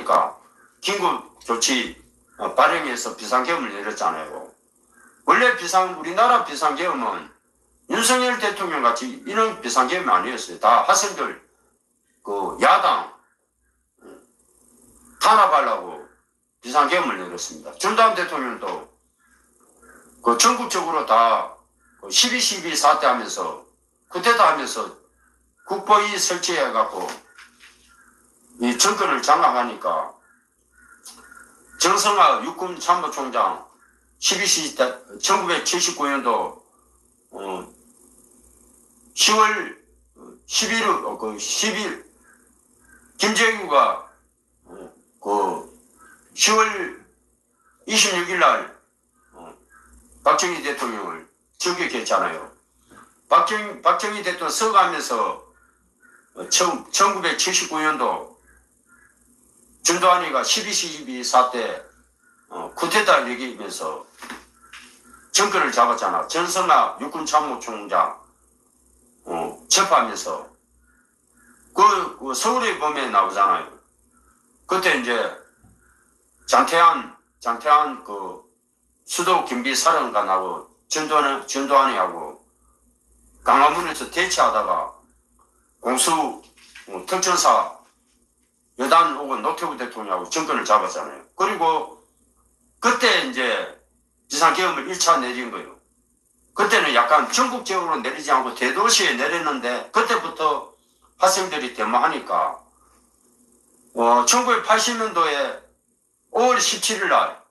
하니까 긴급 조치 발행해서 비상계엄을 내렸잖아요. 원래 우리나라 비상계엄은 윤석열 대통령 같이 이런 비상계엄이 아니었어요. 다 학생들 야당 탄압하려고 비상계엄을 내렸습니다. 전두환 대통령도 전국적으로 다 12.12 사태 하면서 쿠데타 하면서 국보위 설치해갖고 이 정권을 장악하니까 정성화 육군 참모총장 1979년도 10월 10일 김정일과 10월 26일 날 박정희 대통령을 저격했잖아요. 박정희 대통령 서가면서 1979년도 전두환이가 12.12 사태 쿠데타 일으키면서 정권을 잡았잖아. 전성하 육군 참모총장 접하면서 그 서울의 범에 나오잖아요. 그때 이제 장태환 수도 경비 사령관하고 전두환이하고 강화문에서 대치하다가 공수 특전사 여단 혹은 노태우 대통령하고 정권을 잡았잖아요. 그리고 그때 이제 비상계엄을 1차 내린 거예요. 그때는 약간 전국적으로 내리지 않고 대도시에 내렸는데 그때부터 학생들이 데모하니까 1980년도에 5월 17일 날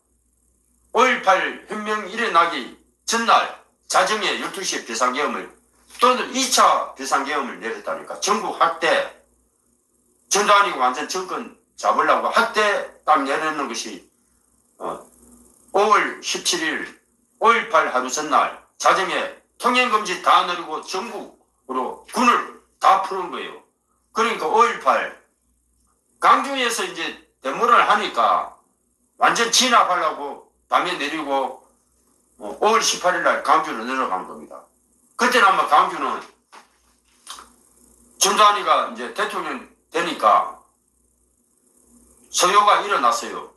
5.18 혁명 일어나기 전날 자정에 12시에 비상계엄을 또는 2차 비상계엄을 내렸다니까. 전국 학대 전두환이 완전 정권 잡으려고 학대 딱 내려놓는 것이 5월 17일 5.18 하루 전날 자정에 통행금지 다 내리고 전국으로 군을 다 푸는 거예요. 그러니까 5.18 강주에서 이제 데모를 하니까 완전 진압하려고 밤에 내리고 5월 18일 날 강주로 내려간 겁니다. 그때는 아마 강주는 전두환이가 이제 대통령 되니까 소요가 일어났어요.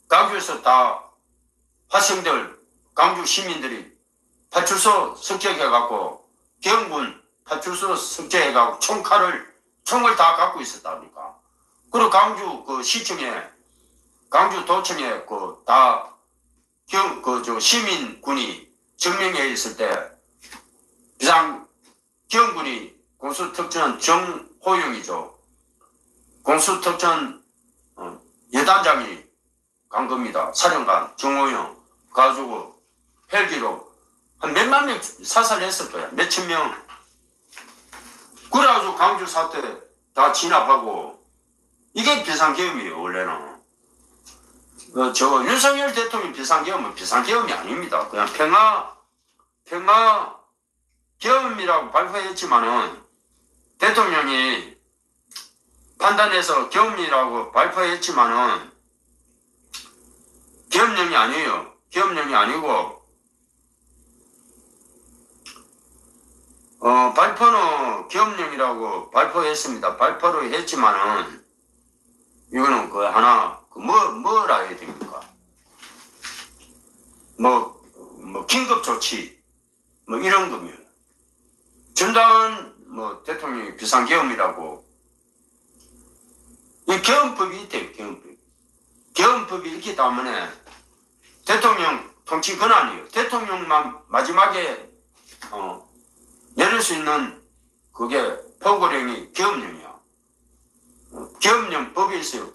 강주에서 다 학생들, 강주 시민들이 파출소 습격해갖고 경군 파출소 습격해갖고 총을 다 갖고 있었다니까. 그리고 강주 시청에 강주 도청에 시민군이 정명해 있을 때 비상경군이 공수특전 정호영이죠. 공수특전 여단장이 간 겁니다. 사령관 정호영 가지고 헬기로 한 몇만 명 사살했을 거야. 몇천 명. 그래가지고 강주 사태 다 진압하고 이게 비상계엄이에요. 원래는 윤석열 대통령 비상계엄은 비상계엄이 아닙니다. 그냥 평화계엄이라고 발표했지만은 대통령이 판단해서 계엄이라고 발표했지만은 계엄령이 아니에요. 계엄령이 아니고 발표는 계엄령이라고 발표했습니다. 발표를 했지만은 이거는 하나 뭐라 해야 됩니까? 긴급조치 이런 겁니다. 전두환 대통령이 비상계엄이라고 이 계엄법이 있대요. 계엄법이 있기 때문에 대통령 통치 권한이에요. 대통령만 마지막에 내릴 수 있는 그게 포고령이 계엄령이야. 계엄령법이 있어요.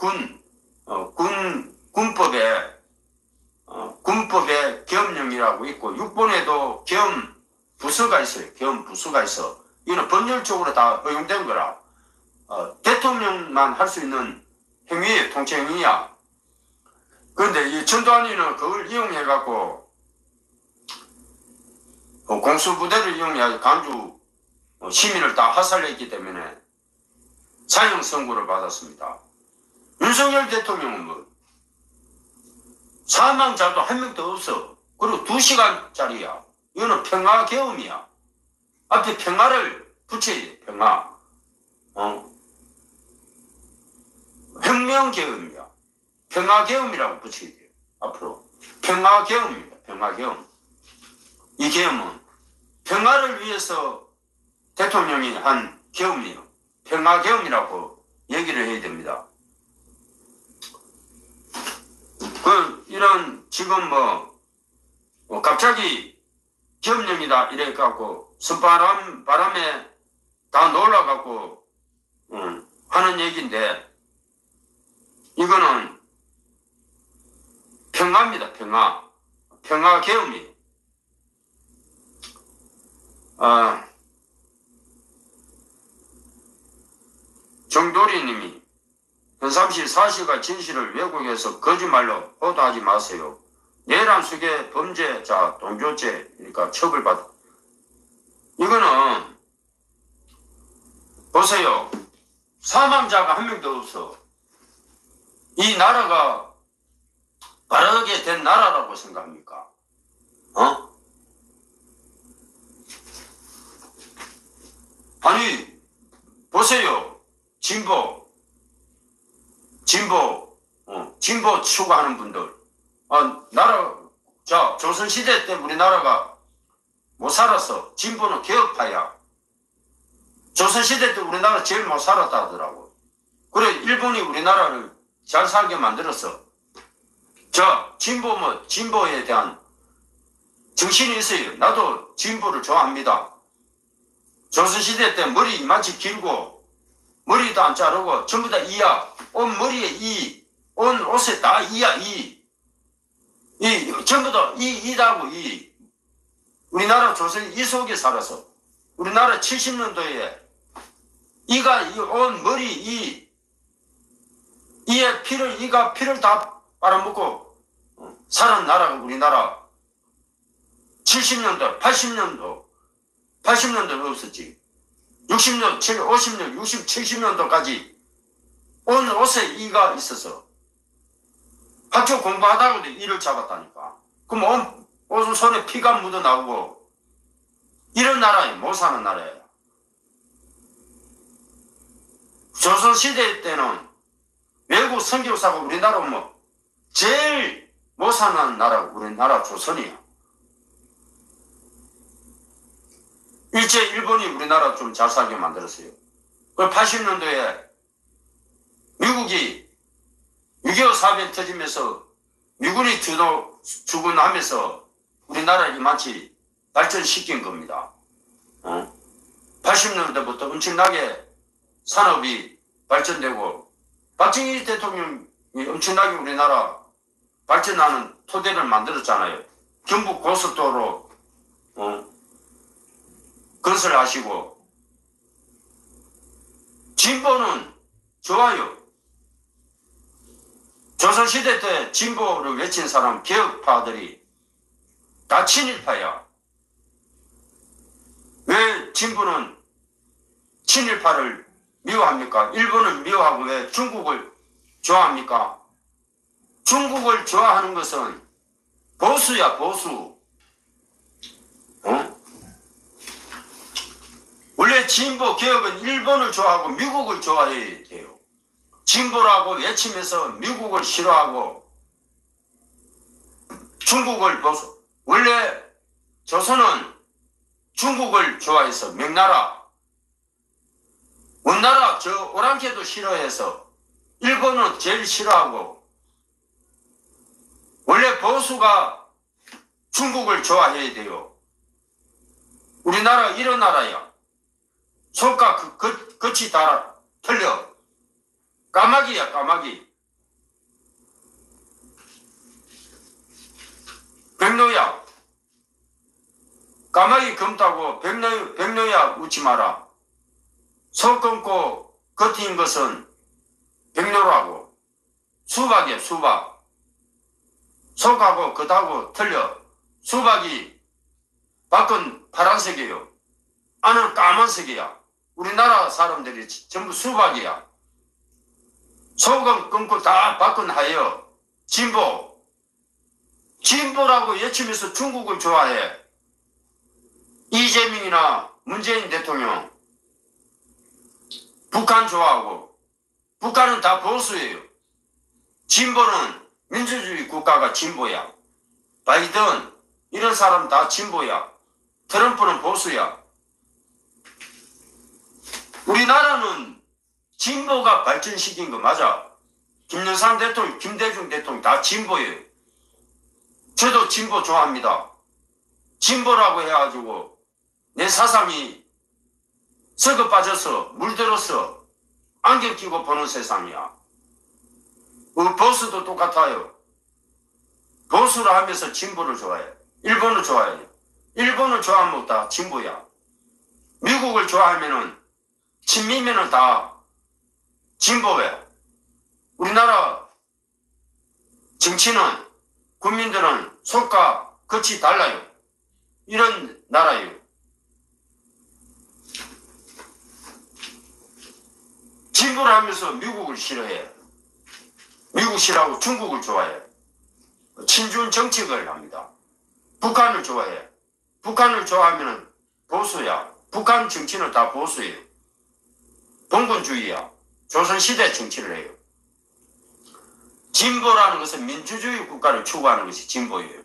군법에 계엄령이라고 있고 육본에도 계엄부서가 있어요. 계엄부서가 있어. 이거는 법률적으로 다 허용된 거라. 대통령만 할 수 있는 행위예요. 통치 행위야. 그런데 이 전두환이는 그걸 이용해갖고 공수부대를 이용해 강주 시민을 다 하살했기 때문에 사형 선고를 받았습니다. 윤석열 대통령은 사망자도 한 명도 없어. 그리고 2시간짜리야. 이거는 평화계엄이야. 앞에 평화를 붙여야 돼. 평화. 혁명개혁입니다. 평화개혁이라고 붙이게 돼요. 앞으로. 평화개혁입니다. 평화개혁. 이 개혁은 평화를 위해서 대통령이 한 개혁이에요. 평화개혁이라고 얘기를 해야 됩니다. 이런 지금 갑자기 계엄령이다 이래갖고 바람에 다 놀라갖고 하는 얘기인데 이거는 평화입니다. 평화개혁이에요. 정도리 님이 현삼시 사실과 진실을 왜곡해서 거짓말로 보도하지 마세요. 내란 수계 범죄자 동조죄 그러니까 처벌받아. 이거는 보세요. 사망자가 한 명도 없어. 이 나라가 바르게 된 나라라고 생각합니까? 아니 보세요. 진보 추구하는 분들. 조선시대 때 우리나라가 못 살았어. 진보는 개혁파야. 조선시대 때 우리나라 제일 못 살았다 하더라고. 그래, 일본이 우리나라를 잘 살게 만들었어. 진보에 대한 정신이 있어요. 나도 진보를 좋아합니다. 조선시대 때 머리 이만치 길고, 머리도 안 자르고, 전부 다 이야. 온 머리에 이, 온 옷에 다 이야, 이. 전부 다 이다고, 이. 우리나라 조선이 이 속에 살아서. 우리나라 70년도에 온 머리, 이가 피를 다 빨아먹고 살은 나라가 우리나라 70년도, 80년도 없었지. 60년, 50년, 60, 70년도까지 온 옷에 이가 있어서 학교 공부하다가도 이를 잡았다니까. 그럼 온 손에 피가 묻어나오고 이런 나라에 못 사는 나라예요. 조선시대 때는 외국 선교사가 우리나라 제일 못 사는 나라가 우리나라 조선이야. 일제 일본이 우리나라 좀 잘 살게 만들었어요. 그 80년도에 미국이 6.25 사변 터지면서 미군이 주둔하면서 우리나라 이만치 발전시킨 겁니다. 80년대부터 엄청나게 산업이 발전되고 박정희 대통령이 엄청나게 우리나라 발전하는 토대를 만들었잖아요. 경북 고속도로 건설하시고. 진보는 좋아요. 조선시대 때 진보를 외친 사람 개혁파들이 다 친일파야. 왜 진보는 친일파를 미워합니까? 일본을 미워하고 왜 중국을 좋아합니까? 중국을 좋아하는 것은 보수야, 보수. 원래 진보 개혁은 일본을 좋아하고 미국을 좋아해야 돼요. 진보라고 외치면서 미국을 싫어하고 중국을 보수. 원래 조선은 중국을 좋아해서 명나라, 원나라 오랑캐도 싫어해서 일본은 제일 싫어하고 원래 보수가 중국을 좋아해야 돼요. 우리나라 이런 나라야. 손가 끝이 다 틀려. 까마귀야, 까마귀. 백로야. 까마귀 검다고 백로야 웃지 마라. 속 검고 겉인 것은 백로라고. 수박이야, 수박. 속하고 겉하고 틀려. 수박이 밖은 파란색이에요. 안은 까만색이야. 우리나라 사람들이 전부 수박이야. 속은 검고 다 밖은 하여. 진보라고 외치면서 중국을 좋아해. 이재명이나 문재인 대통령 북한 좋아하고 북한은 다 보수예요. 진보는 민주주의 국가가 진보야. 바이든 이런 사람 다 진보야. 트럼프는 보수야. 우리나라는 진보가 발전시킨 거 맞아. 김영삼 대통령, 김대중 대통령 다 진보예요. 저도 진보 좋아합니다. 진보라고 해가지고 내 사상이 썩어 빠져서 물들어서 안경 끼고 보는 세상이야. 보수도 똑같아요. 보수를 하면서 진보를 좋아해. 일본을 좋아해요. 일본을 좋아하면 다 진보야. 미국을 좋아하면은 친미면은 다 진보야. 우리나라 정치는 국민들은 속과 겉이 달라요. 이런 나라예요. 진보를 하면서 미국을 싫어해. 미국 싫어하고 중국을 좋아해. 친중 정책을 합니다. 북한을 좋아해. 북한을 좋아하면 보수야. 북한 정치는 다 보수예요. 봉건주의야. 조선시대 정치를 해요. 진보라는 것은 민주주의 국가를 추구하는 것이 진보예요.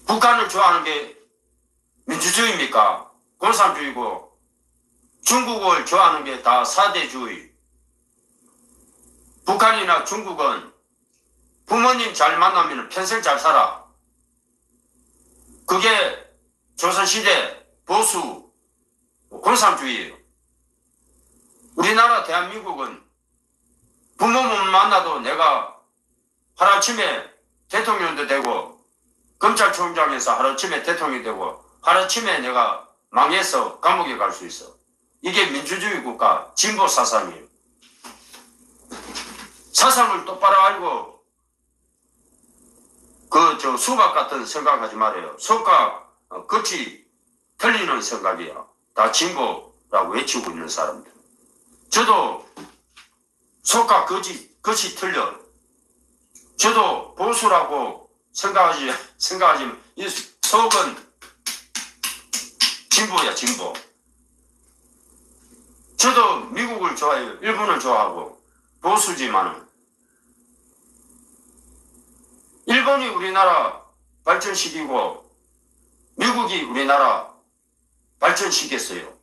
북한을 좋아하는 게 민주주의입니까? 공산주의고, 중국을 좋아하는 게 다 사대주의. 북한이나 중국은 부모님 잘 만나면 평생 잘 살아. 그게 조선시대 보수 공산주의예요. 우리나라 대한민국은 부모 못 만나도 내가 하루아침에 대통령도 되고 검찰총장에서 하루아침에 대통령이 되고 하루아침에 내가 망해서 감옥에 갈 수 있어. 이게 민주주의 국가 진보 사상이에요. 사상을 똑바로 알고 수박 같은 생각하지 말아요. 속과 겉이 틀리는 생각이야. 다 진보라고 외치고 있는 사람들. 저도 속과 겉이 틀려. 저도 보수라고 생각하지만 이 속은 진보야, 진보. 저도 미국을 좋아해요. 일본을 좋아하고 보수지만은 일본이 우리나라 발전시키고 미국이 우리나라 발전시켰어요.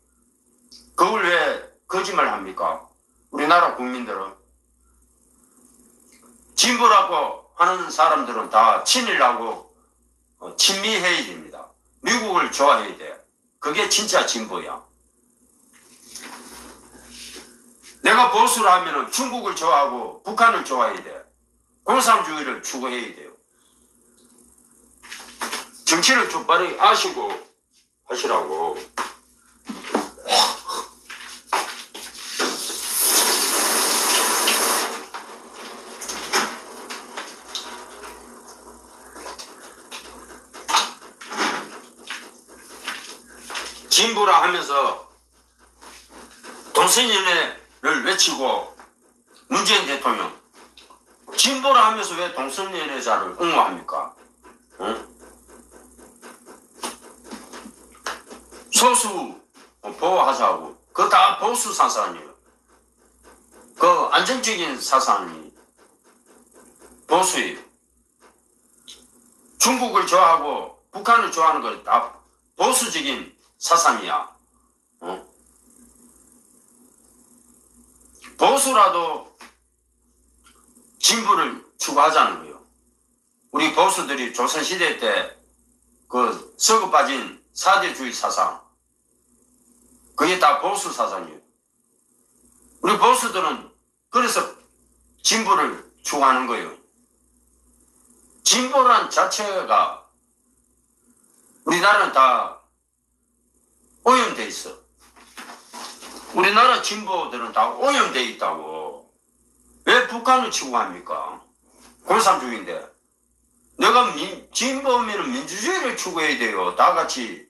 그걸 왜 거짓말 합니까? 우리나라 국민들은 진보라고 하는 사람들은 다 친일하고 친미해야 됩니다. 미국을 좋아해야 돼. 그게 진짜 진보야. 내가 보수를 하면은 중국을 좋아하고 북한을 좋아해야 돼. 공산주의를 추구해야 돼요. 정치를 좀 빨리 아시고 하시라고. 진보라 하면서 동성연애를 외치고 문재인 대통령 진보라 하면서 왜 동성연애자를 옹호합니까? 응? 소수 보호하자고. 그거 다 보수 사상이에요. 그 안정적인 사상이 보수예요. 중국을 좋아하고 북한을 좋아하는 건 다 보수적인 사상이야. 어? 보수라도 진보를 추구하자는 거예요. 우리 보수들이 조선시대 때 그 썩어 빠진 사대주의 사상, 그게 다 보수 사상이에요. 우리 보수들은 그래서 진보를 추구하는 거예요. 진보란 자체가 우리나라는 다 오염돼 있어. 우리나라 진보들은 다 오염돼 있다고. 왜 북한을 추구합니까? 공산주의인데. 내가 진보면 민주주의를 추구해야 돼요. 다 같이.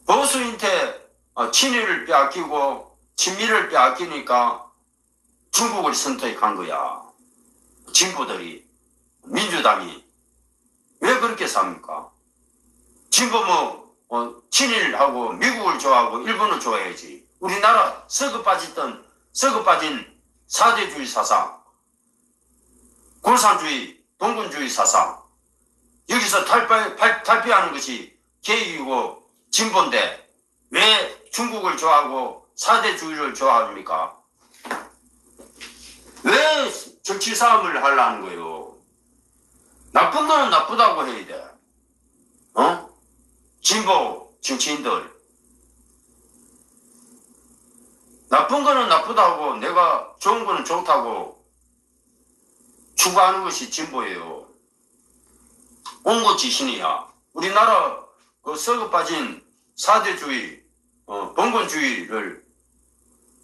보수인테 친일을 빼앗기고 친미를 빼앗기니까 중국을 선택한 거야. 진보들이. 민주당이. 왜 그렇게 삽니까? 진보 친일하고 미국을 좋아하고 일본을 좋아해야지. 우리나라 썩어 빠진 사대주의 사상, 공산주의, 동군주의 사상, 여기서 탈피하는 것이 계획이고 진보인데 왜 중국을 좋아하고 사대주의를 좋아합니까? 왜 정치 싸움을 하려는 거예요? 나쁜 거는 나쁘다고 해야 돼. 진보 정치인들. 나쁜 거는 나쁘다고, 내가 좋은 거는 좋다고 추구하는 것이 진보예요. 옹고지신이야. 우리나라 그 썩어 빠진 사대주의, 봉건주의를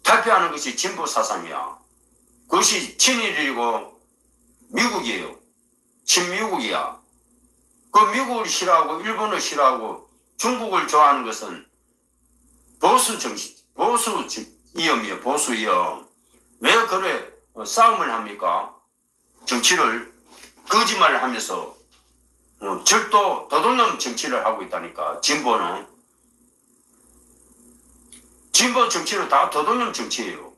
탈피하는 것이 진보 사상이야. 그것이 친일이고 미국이에요. 친미국이야. 그 미국을 싫어하고 일본을 싫어하고 중국을 좋아하는 것은 보수 이념이에요. 보수 이념. 왜 그래 싸움을 합니까? 정치를 거짓말을 하면서 절도 도둑놈 정치를 하고 있다니까. 진보는 진보 정치는 다 도둑놈 정치예요.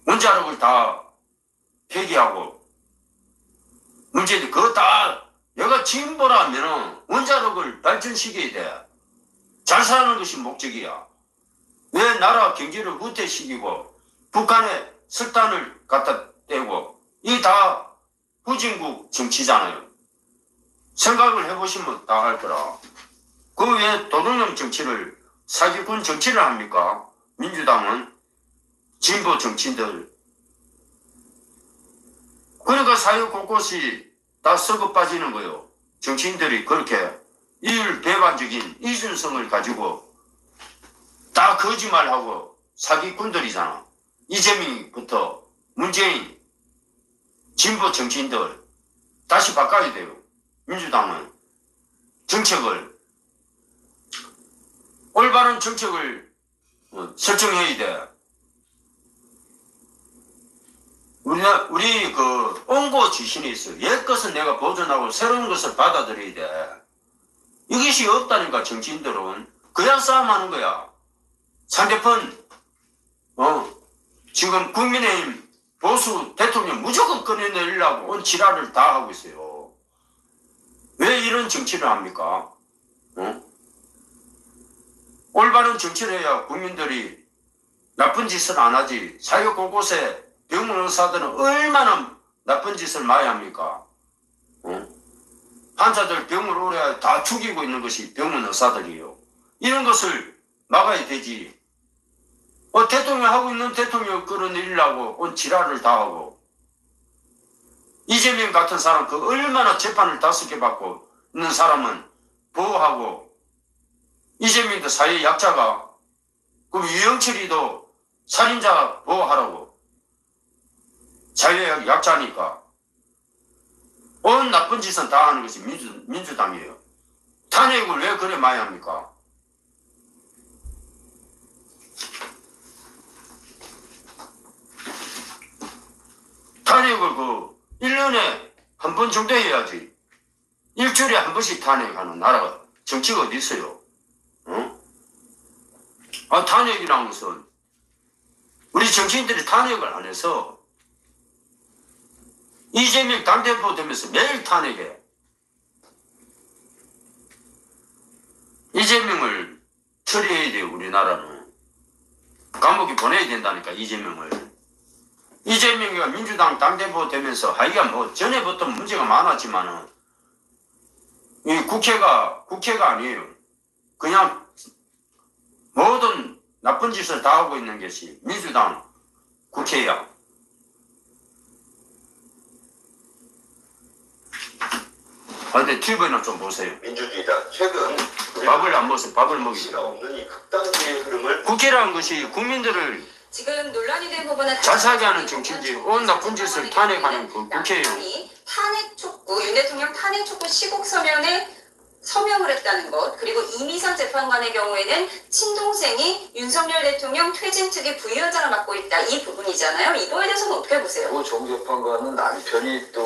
원자력을 다 폐기하고 문제는 그거 다 내가 진보라면 원자력을 발전시켜야 돼. 잘 사는 것이 목적이야. 왜 나라 경제를 후퇴시키고 북한에 석탄을 갖다 떼고 이 다 후진국 정치잖아요. 생각을 해보시면 다 알 거라. 그 왜 도둑놈 정치를 사기꾼 정치를 합니까? 민주당은 진보 정치인들. 그러니까 사회 곳곳이 다 썩어 빠지는 거예요. 정치인들이 그렇게 이율배반적인 이준성을 가지고 다 거짓말하고 사기꾼들이잖아. 이재명부터 문재인, 진보 정치인들 다시 바꿔야 돼요. 민주당은 정책을, 올바른 정책을 설정해야 돼. 우리 그 옹고 지신이 있어. 옛 것은 내가 보존하고 새로운 것을 받아들여야 돼. 이것이 없다니까. 정치인들은 그냥 싸움하는 거야. 상대편 지금 국민의힘 보수 대통령 무조건 꺼내내려고 온 지랄을 다 하고 있어요. 왜 이런 정치를 합니까? 올바른 정치를 해야 국민들이 나쁜 짓을 안 하지. 사회 곳곳에 병원 의사들은 얼마나 나쁜 짓을 많이 합니까? 환자들 병을 오래 다 죽이고 있는 것이 병원 의사들이에요. 이런 것을 막아야 되지. 대통령 하고 있는 대통령 끌어내리려고 온 지랄을 다 하고, 이재명 같은 사람 그 얼마나 재판을 5개 받고 있는 사람은 보호하고, 이재명도 사회 약자가, 그럼 유영철이도 살인자 보호하라고. 사회 약자니까. 온 나쁜 짓은 다 하는 것이 민주당이에요. 탄핵을 왜 그래 많이 합니까? 탄핵을 1년에 한 번 정도 해야지. 일주일에 한 번씩 탄핵하는 나라가 정치가 어디 있어요? 탄핵이라는 것은 우리 정치인들이 탄핵을 안 해서 이재명 당대표 되면서 매일 탄핵해. 이재명을 처리해야 돼요. 우리나라는. 감옥에 보내야 된다니까. 이재명을. 이재명이가 민주당 당대표 되면서 하여간 전에부터 문제가 많았지만은 이 국회가 아니에요. 그냥 모든 나쁜 짓을 다 하고 있는 것이 민주당 국회야. 근데 TV는 좀 보세요. 민주주의다. 최근 밥을 안 먹어서 밥을 먹이더라고. 없는 이 극단주의 흐름을 국회라는 것이 국민들을 지금 논란이 된 부분은 잘 살게 하는 정치인지 온 나쁜 짓을 탄핵하는 그 국회예요. 탄핵 촉구, 윤 대통령 탄핵 촉구 시국 서면에 서명을 했다는 것, 그리고 이미선 재판관의 경우에는 친동생이 윤석열 대통령 퇴진 특위 부위원장을 맡고 있다. 이 부분이잖아요. 이거에 대해서는 어떻게 보세요? 정 재판관은 남편이 또